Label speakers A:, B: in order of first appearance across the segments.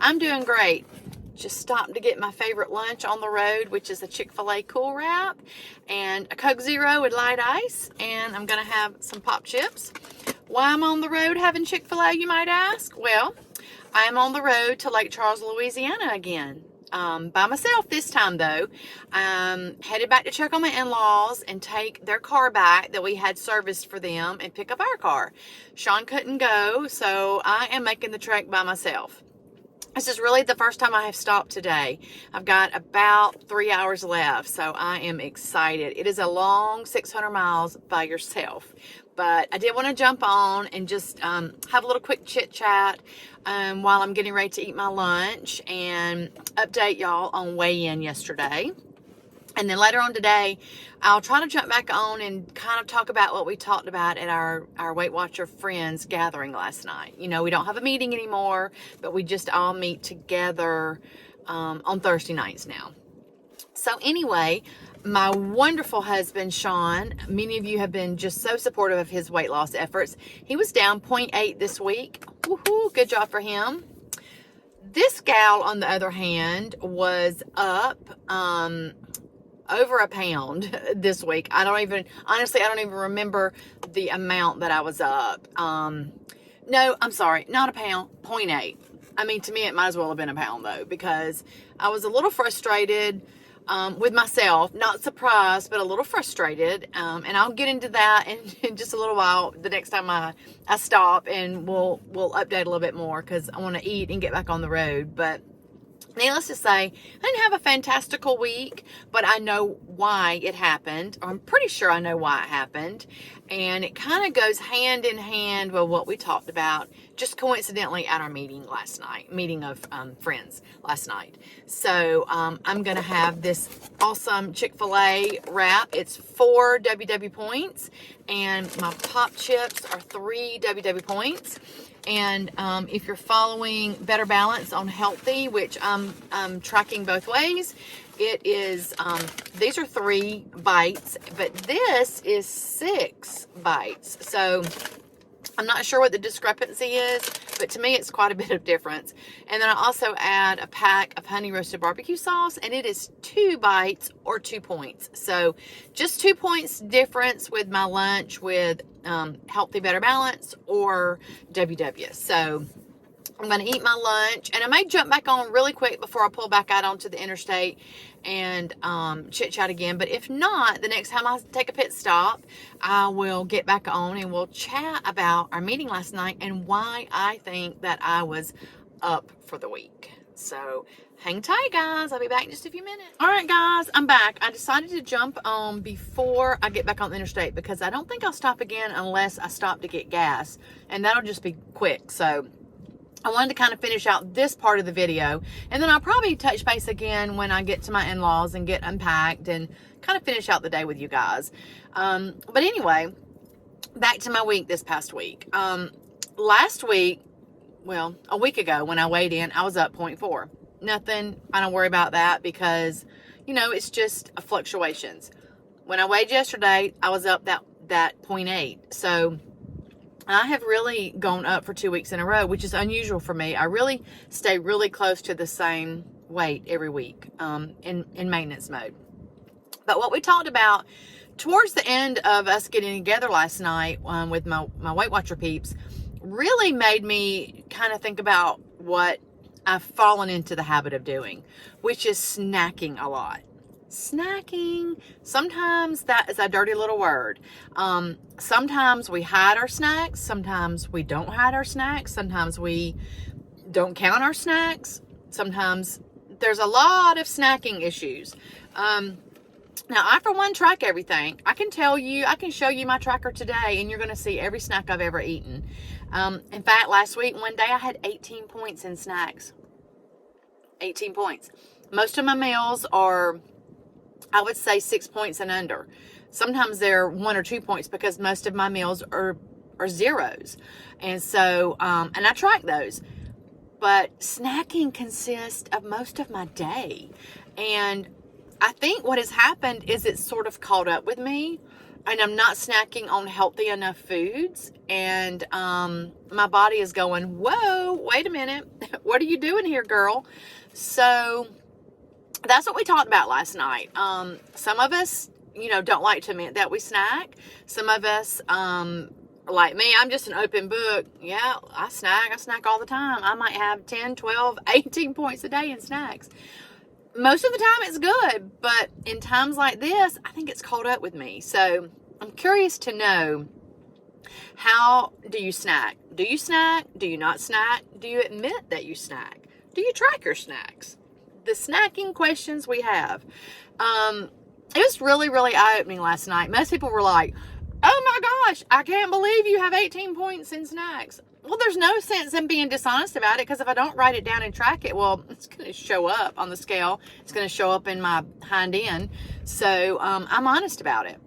A: I'm doing great. Just stopped to get my favorite lunch on the road, which is a Chick-fil-A Cool Wrap and a Coke Zero with light ice. And I'm going to have some pop chips. Why I'm on the road having Chick-fil-A, you might ask? Well, I am on the road to Lake Charles, Louisiana again. By myself this time, though. Headed back to check on my in-laws and take their car back that we had serviced for them and pick up our car. Sean couldn't go, so I am making the trek by myself. This is really the first time I have stopped today. I've got about 3 hours left, so I am excited. It is a long 600 miles by yourself, but I did want to jump on and just have a little quick chit chat while I'm getting ready to eat my lunch and update y'all on weigh-in yesterday. And then later on today, I'll try to jump back on and kind of talk about what we talked about at our Weight Watcher friends gathering last night. You know, we don't have a meeting anymore, but we just all meet together on Thursday nights now. So anyway, my wonderful husband, Sean, many of you have been just so supportive of his weight loss efforts. He was down 0.8 this week. Woohoo, good job for him. This gal, on the other hand, was up over a pound this week. Honestly, I don't even remember the amount that I was up. No, I'm sorry, not a pound, 0.8. I mean, to me, it might as well have been a pound though, because I was a little frustrated with myself, not surprised, but a little frustrated. And I'll get into that in just a little while, the next time I stop, and we'll update a little bit more because I want to eat and get back on the road. But needless to say, I didn't have a fantastical week, but I know why it happened. Or I'm pretty sure I know why it happened. And it kind of goes hand in hand with what we talked about just coincidentally at our meeting of friends last night. So I'm going to have this awesome Chick-fil-A wrap. It's 4 WW points, and my pop chips are 3 WW points. And if you're following Better Balance on Healthy, which I'm tracking both ways, it is, these are 3 bites, but this is 6 bites. So I'm not sure what the discrepancy is, but to me it's quite a bit of difference. And then I also add a pack of honey roasted barbecue sauce, and it is 2 bites or 2 points. So just 2 points difference with my lunch with Healthy Better Balance or WW. So I'm going to eat my lunch, and I may jump back on really quick before I pull back out onto the interstate and chit chat again. But if not, the next time I take a pit stop, I will get back on and we'll chat about our meeting last night and why I think that I was up for the week. So hang tight, guys. I'll be back in just a few minutes. All right, guys, I'm back. I decided to jump on before I get back on the interstate because I don't think I'll stop again unless I stop to get gas, and that'll just be quick. So I wanted to kind of finish out this part of the video, and then I'll probably touch base again when I get to my in-laws and get unpacked and kind of finish out the day with you guys. But anyway, back to my week this past week. Last week, well, a week ago when I weighed in, I was up 0.4. Nothing, I don't worry about that because, you know, it's just fluctuations. When I weighed yesterday, I was up that 0.8. So I have really gone up for 2 weeks in a row, which is unusual for me. I really stay really close to the same weight every week in maintenance mode. But what we talked about towards the end of us getting together last night with my Weight Watcher peeps really made me kind of think about what I've fallen into the habit of doing, which is snacking a lot. Snacking, sometimes that is a dirty little word. Sometimes we hide our snacks, sometimes we don't hide our snacks, sometimes we don't count our snacks, sometimes there's a lot of snacking issues. Now, I, for one, track everything. I can show you my tracker today, and you're going to see every snack I've ever eaten. In fact, last week, one day, I had 18 points in snacks. 18 points. Most of my meals are, I would say, 6 points and under. Sometimes they're 1 or 2 points because most of my meals are zeros. And so, and I track those. But snacking consists of most of my day. And I think what has happened is it's sort of caught up with me. and I'm not snacking on healthy enough foods, and my body is going, whoa, wait a minute, what are you doing here, girl? So that's what we talked about last night. Some of us, don't like to admit that we snack. Some of us, like me, I'm just an open book. Yeah, I snack all the time. I might have 10, 12, 18 points a day in snacks. Most of the time it's good, but in times like this, I think it's caught up with me. So I'm curious to know, how do you snack? Do you snack? Do you not snack? Do you admit that you snack? Do you track your snacks? The snacking questions we have. It was really, really eye-opening last night. Most people were like, oh my gosh, I can't believe you have 18 points in snacks. Well, there's no sense in being dishonest about it, because if I don't write it down and track it, well, it's going to show up on the scale. It's going to show up in my hind end. So I'm honest about it.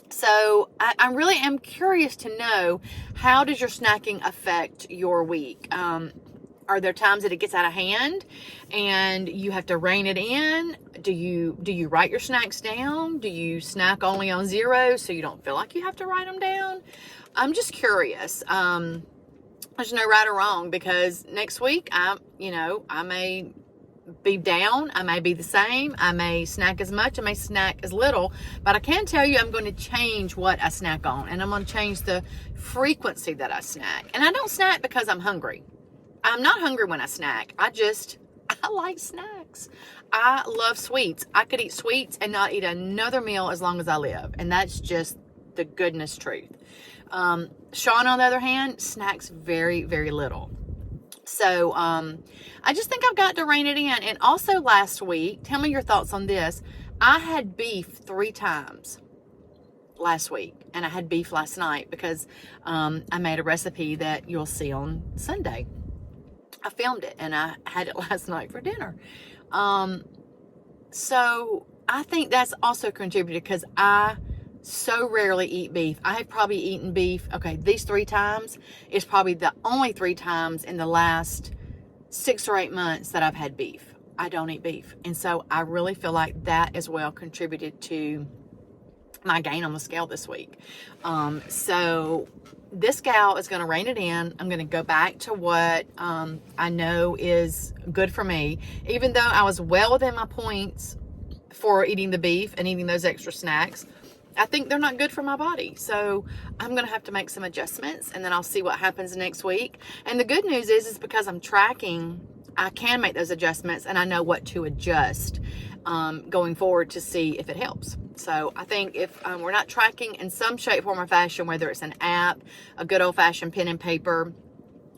A: So I really am curious to know, how does your snacking affect your week? Are there times that it gets out of hand and you have to rein it in? Do you write your snacks down? Do you snack only on zero so you don't feel like you have to write them down? I'm just curious. There's no right or wrong, because next week I may be down, I may be the same, I may snack as much, I may snack as little, but I can tell you I'm going to change what I snack on, and I'm going to change the frequency that I snack. And I don't snack because I'm hungry. I'm not hungry when I snack. I like snacks. I love sweets. I could eat sweets and not eat another meal as long as I live, and that's just the goodness truth. Sean, on the other hand, snacks very, very little. So I just think I've got to rein it in. And also last week, tell me your thoughts on this. I had beef 3 times last week, and I had beef last night because I made a recipe that you'll see on Sunday. I filmed it and I had it last night for dinner. So I think that's also contributed, because I so rarely eat beef. I have probably eaten beef, these 3 times is probably the only 3 times in the last 6 or 8 months that I've had beef. I don't eat beef. And so I really feel like that as well contributed to my gain on the scale this week. So this gal is going to rein it in. I'm going to go back to what I know is good for me, even though I was well within my points for eating the beef and eating those extra snacks. I think they're not good for my body. So I'm going to have to make some adjustments, and then I'll see what happens next week. And the good news is because I'm tracking, I can make those adjustments, and I know what to adjust going forward to see if it helps. So I think if we're not tracking in some shape, form, or fashion, whether it's an app, a good old-fashioned pen and paper,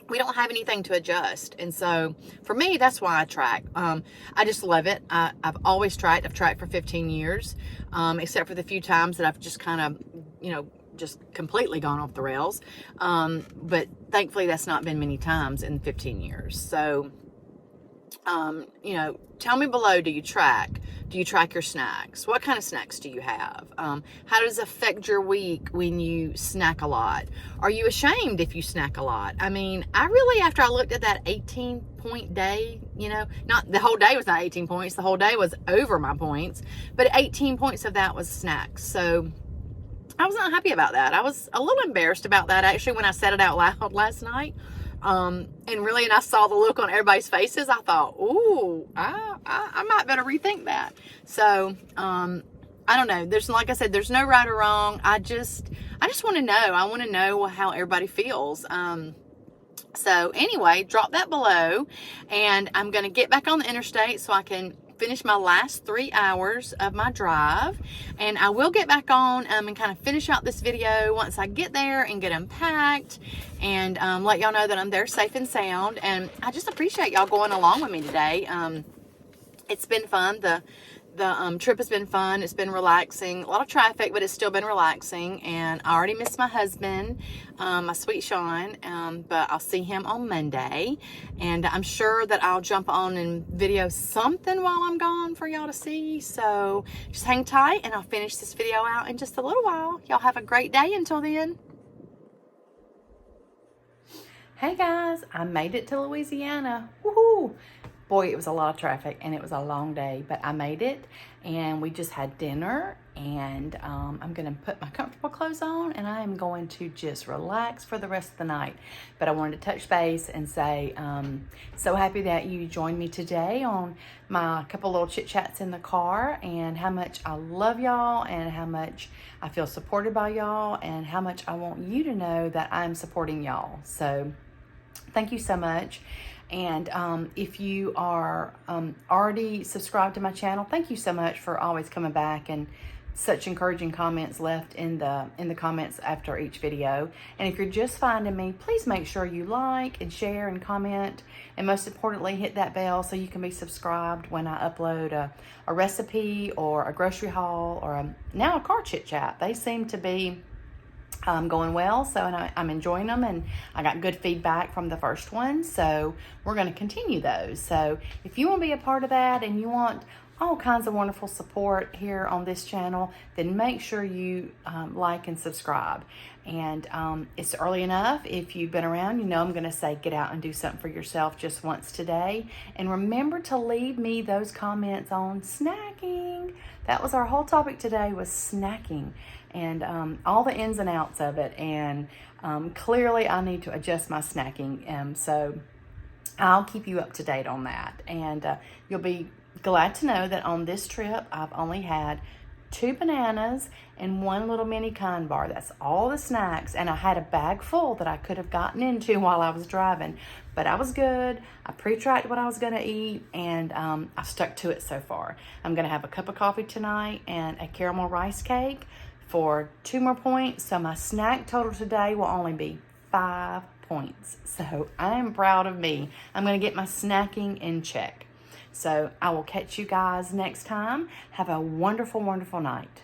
A: we don't have anything to adjust. And so for me, that's why I track. I just love it. I've always tracked. I've tracked for 15 years, except for the few times that I've just kind of, just completely gone off the rails. But thankfully that's not been many times in 15 years. So, tell me below, do you track? Do you track your snacks? What kind of snacks do you have? How does it affect your week when you snack a lot? Are you ashamed if you snack a lot? I mean, after I looked at that 18-point day, not the whole day was not 18 points. The whole day was over my points, but 18 points of that was snacks. So I was not happy about that. I was a little embarrassed about that actually when I said it out loud last night. And I saw the look on everybody's faces. I thought, ooh, I might better rethink that. So, I don't know. Like I said, there's no right or wrong. I just want to know. I want to know how everybody feels. So anyway, drop that below, and I'm going to get back on the interstate so I can finish my last 3 hours of my drive, and I will get back on and kind of finish out this video once I get there and get unpacked, and let y'all know that I'm there safe and sound. And I just appreciate y'all going along with me today. It's been fun. The trip has been fun. It's been relaxing. A lot of traffic, but it's still been relaxing. And I already miss my husband, my sweet Sean, but I'll see him on Monday. And I'm sure that I'll jump on and video something while I'm gone for y'all to see. So just hang tight, and I'll finish this video out in just a little while. Y'all have a great day until then. Hey guys, I made it to Louisiana. Woohoo! Boy, it was a lot of traffic and it was a long day, but I made it, and we just had dinner, and I'm gonna put my comfortable clothes on and I am going to just relax for the rest of the night. But I wanted to touch base and say, so happy that you joined me today on my couple little chit chats in the car, and how much I love y'all, and how much I feel supported by y'all, and how much I want you to know that I'm supporting y'all. So thank you so much. And if you are already subscribed to my channel, thank you so much for always coming back, and such encouraging comments left in the comments after each video. And if you're just finding me, please make sure you like and share and comment, and most importantly, hit that bell so you can be subscribed when I upload a recipe or a grocery haul or now a car chit chat. They seem to be going well, so, and I'm enjoying them, and I got good feedback from the first one, so we're going to continue those. So if you want to be a part of that and you want all kinds of wonderful support here on this channel, then make sure you like and subscribe. And it's early enough. If you've been around, you know I'm going to say get out and do something for yourself just once today. And remember to leave me those comments on snacking. That was our whole topic today, was snacking, and all the ins and outs of it. And clearly I need to adjust my snacking. So I'll keep you up to date on that. And you'll be glad to know that on this trip, I've only had 2 bananas and 1 little mini kind bar. That's all the snacks. And I had a bag full that I could have gotten into while I was driving. But I was good. I pre-tracked what I was going to eat, and I stuck to it so far. I'm going to have a cup of coffee tonight and a caramel rice cake for 2 more points. So my snack total today will only be 5 points. So I am proud of me. I'm going to get my snacking in check. So I will catch you guys next time. Have a wonderful, wonderful night.